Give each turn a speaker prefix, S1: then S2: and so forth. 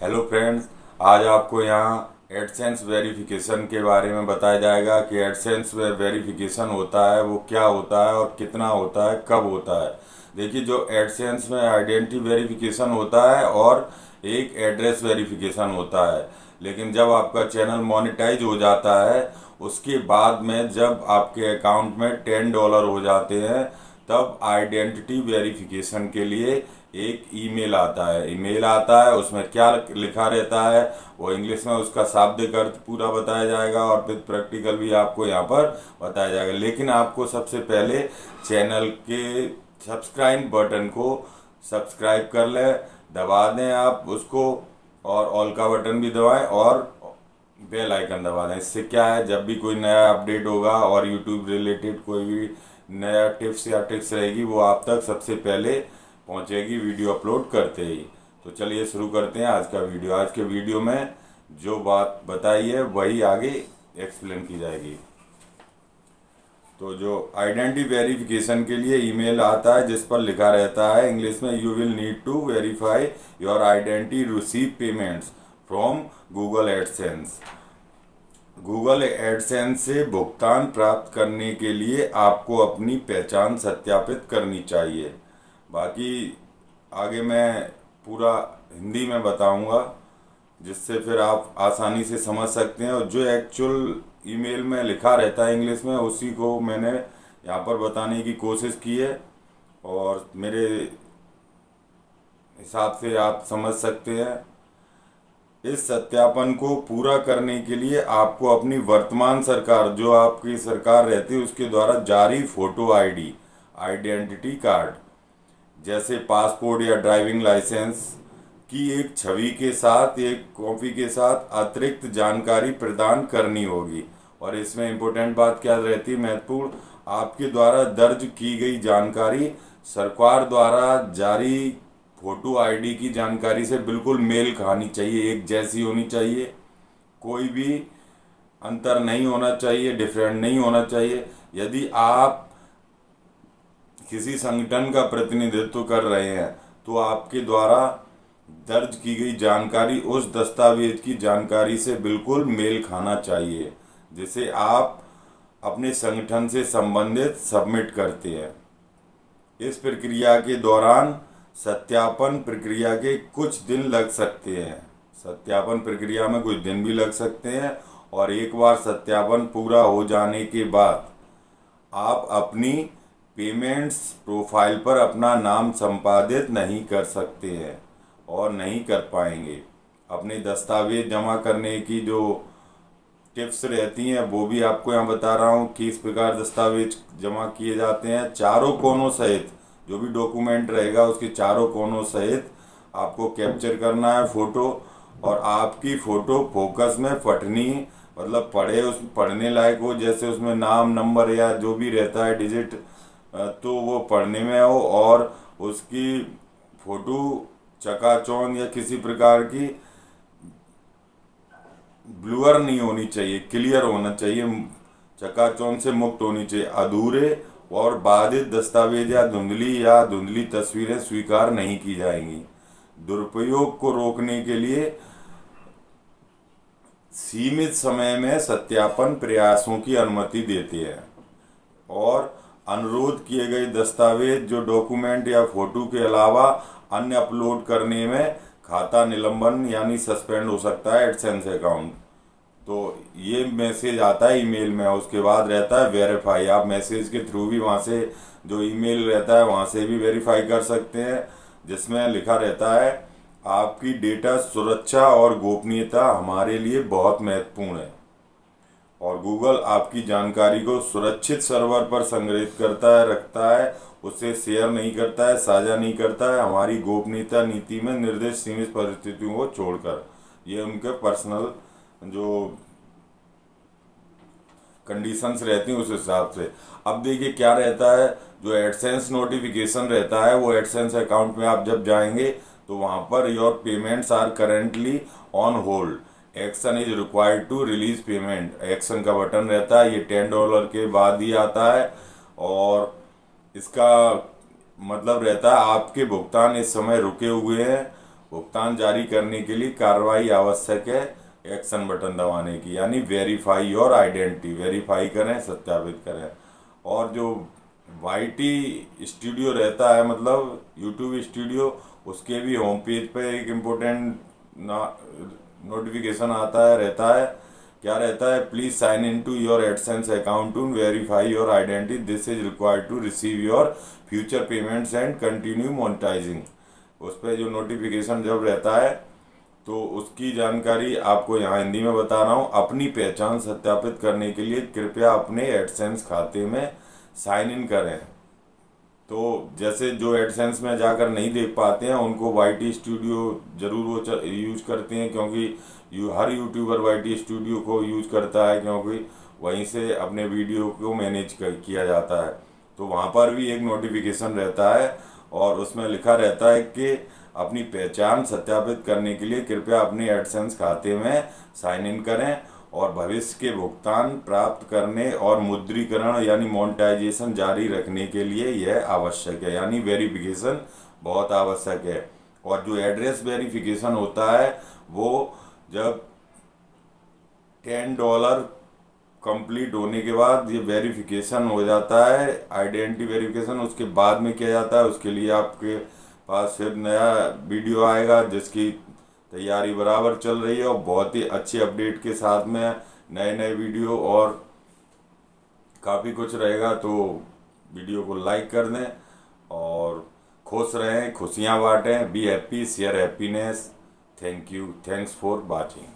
S1: Hello friends, आज आपको यहाँ एडसेंस वेरिफिकेशन के बारे में बताया जाएगा कि एडसेंस वेरिफिकेशन होता है वो क्या होता है और कितना होता है, कब होता है। देखिए, जो एडसेंस में आइडेंटिटी वेरिफिकेशन होता है और एक एड्रेस वेरिफिकेशन होता है। लेकिन जब आपका चैनल मोनेटाइज हो जाता है उसके बाद में जब आपके अकाउंट में $10 हो जाते हैं तब आइडेंटिटी वेरिफिकेशन के लिए एक ईमेल आता है। उसमें क्या लिखा रहता है वो इंग्लिश में उसका शाब्दिक अर्थ पूरा बताया जाएगा और फिर प्रैक्टिकल भी आपको यहाँ पर बताया जाएगा। लेकिन आपको सबसे पहले चैनल के सब्सक्राइब बटन को सब्सक्राइब कर लें, दबा दें आप उसको, और ऑल का बटन भी दबाएं और बेल आइकन दबा दें। इससे क्या है, जब भी कोई नया अपडेट होगा और यूट्यूब रिलेटेड कोई भी नया टिप्स या ट्रिक्स रहेगी वो आप तक सबसे पहले पहुंचेगी वीडियो अपलोड करते ही। तो चलिए शुरू करते हैं आज का वीडियो। आज के वीडियो में जो बात बताई है वही आगे एक्सप्लेन की जाएगी। तो जो आइडेंटिटी वेरिफिकेशन के लिए ईमेल आता है जिस पर लिखा रहता है इंग्लिश में, you will need to verify your identity receive payments from Google AdSense. Google AdSense से भुगतान प्राप्त करने के लिए आपको अपनी पहचान सत्यापित करनी चाहिए। बाकी आगे मैं पूरा हिंदी में बताऊंगा जिससे फिर आप आसानी से समझ सकते हैं, और जो एक्चुअल ईमेल में लिखा रहता है इंग्लिश में उसी को मैंने यहाँ पर बताने की कोशिश की है और मेरे हिसाब से आप समझ सकते हैं। इस सत्यापन को पूरा करने के लिए आपको अपनी वर्तमान सरकार, जो आपकी सरकार रहती है, उसके द्वारा जारी फोटो आईडी, आइडेंटिटी कार्ड जैसे पासपोर्ट या ड्राइविंग लाइसेंस की एक छवि के साथ, एक कॉपी के साथ अतिरिक्त जानकारी प्रदान करनी होगी। और इसमें इम्पोर्टेंट बात क्या रहती है, महत्वपूर्ण, आपके द्वारा दर्ज की गई जानकारी सरकार द्वारा जारी फोटो आईडी की जानकारी से बिल्कुल मेल खानी चाहिए, एक जैसी होनी चाहिए, कोई भी अंतर नहीं होना चाहिए, डिफरेंट नहीं होना चाहिए। यदि आप किसी संगठन का प्रतिनिधित्व कर रहे हैं तो आपके द्वारा दर्ज की गई जानकारी उस दस्तावेज की जानकारी से बिल्कुल मेल खाना चाहिए जिसे आप अपने संगठन से संबंधित सबमिट करते हैं। इस प्रक्रिया के दौरान सत्यापन प्रक्रिया के कुछ दिन लग सकते हैं। सत्यापन प्रक्रिया में कुछ दिन भी लग सकते हैं और एक बार सत्यापन पूरा हो जाने के बाद आप अपनी पेमेंट्स प्रोफाइल पर अपना नाम संपादित नहीं कर सकते हैं और नहीं कर पाएंगे। अपने दस्तावेज जमा करने की जो टिप्स रहती हैं वो भी आपको यहाँ बता रहा हूँ कि इस प्रकार दस्तावेज जमा किए जाते हैं। चारों कोनों सहित जो भी डॉक्यूमेंट रहेगा उसके चारों कोनों सहित आपको कैप्चर करना है फोटो, और आपकी फ़ोटो फोकस में फटनी, मतलब पढ़े, उस पढ़ने लायक हो, जैसे उसमें नाम, नंबर या जो भी रहता है डिजिट, तो वो पढ़ने में हो, और उसकी फ़ोटो चकाचौंध या किसी प्रकार की ब्लूअर नहीं होनी चाहिए, क्लियर होना चाहिए, चकाचौंध से मुक्त होनी चाहिए। अधूरे और बाधित दस्तावेज या धुंधली तस्वीरें स्वीकार नहीं की जाएंगी। दुरुपयोग को रोकने के लिए सीमित समय में सत्यापन प्रयासों की अनुमति देते हैं, और अनुरोध किए गए दस्तावेज जो डॉक्यूमेंट या फोटो के अलावा अन्य अपलोड करने में खाता निलंबन यानी सस्पेंड हो सकता है एडसेंस अकाउंट। तो ये मैसेज आता है ईमेल में, उसके बाद रहता है वेरीफाई। आप मैसेज के थ्रू भी वहाँ से, जो ईमेल रहता है वहाँ से भी वेरीफाई कर सकते हैं, जिसमें लिखा रहता है आपकी डेटा सुरक्षा और गोपनीयता हमारे लिए बहुत महत्वपूर्ण है, और गूगल आपकी जानकारी को सुरक्षित सर्वर पर संग्रहित करता है, रखता है, उससे शेयर नहीं करता है, साझा नहीं करता है, हमारी गोपनीयता नीति में निर्दिष्ट सीमित परिस्थितियों को छोड़कर। ये उनके पर्सनल जो कंडीशंस रहती हैं उस हिसाब से। अब देखिए क्या रहता है, जो एडसेंस नोटिफिकेशन रहता है वो एडसेंस अकाउंट में आप जब जाएंगे तो वहाँ पर your payments are currently on hold, action is required to release payment, action का बटन रहता है। ये $10 के बाद ही आता है, और इसका मतलब रहता है आपके भुगतान इस समय रुके हुए हैं भुगतान जारी करने के लिए कार्रवाई आवश्यक है एक्शन बटन दबाने की, यानी वेरीफाई योर आइडेंटिटी, वेरीफाई करें, सत्यापित करें। और जो वाईटी स्टूडियो रहता है, मतलब यूट्यूब स्टूडियो, उसके भी होम पेज पे एक इम्पोर्टेंट नोटिफिकेशन आता है, रहता है, क्या रहता है, please sign in to your AdSense account to verify your identity, this is required to receive your future payments and continue monetizing. उस पर जो नोटिफिकेशन जब रहता है तो उसकी जानकारी आपको यहाँ हिंदी में बता रहा हूँ। अपनी पहचान सत्यापित करने के लिए कृपया अपने एडसेंस खाते में साइन इन करें। तो जैसे जो एडसेंस में जाकर नहीं देख पाते हैं उनको वाईटी स्टूडियो जरूर वो यूज करते हैं, क्योंकि हर यूट्यूबर वाईटी स्टूडियो को यूज करता है, क्योंकि वहीं से अपने वीडियो को मैनेज किया जाता है। तो वहाँ पर भी एक नोटिफिकेशन रहता है और उसमें लिखा रहता है कि अपनी पहचान सत्यापित करने के लिए कृपया अपने एडसेंस खाते में साइन इन करें और भविष्य के भुगतान प्राप्त करने और मुद्रीकरण यानी मोनेटाइजेशन जारी रखने के लिए यह आवश्यक है, यानी वेरिफिकेशन बहुत आवश्यक है। और जो एड्रेस वेरिफिकेशन होता है वो जब $10 कंप्लीट होने के बाद ये वेरिफिकेशन हो जाता है, आइडेंटिटी वेरिफिकेशन, उसके बाद में किया जाता है। उसके लिए आपके पास फिर नया वीडियो आएगा जिसकी तैयारी बराबर चल रही है और बहुत ही अच्छी अपडेट के साथ में नए नए वीडियो और काफ़ी कुछ रहेगा। तो वीडियो को लाइक कर दें और खुश रहें, खुशियाँ बांटें, be happy, share happiness. Thank you, thanks for watching.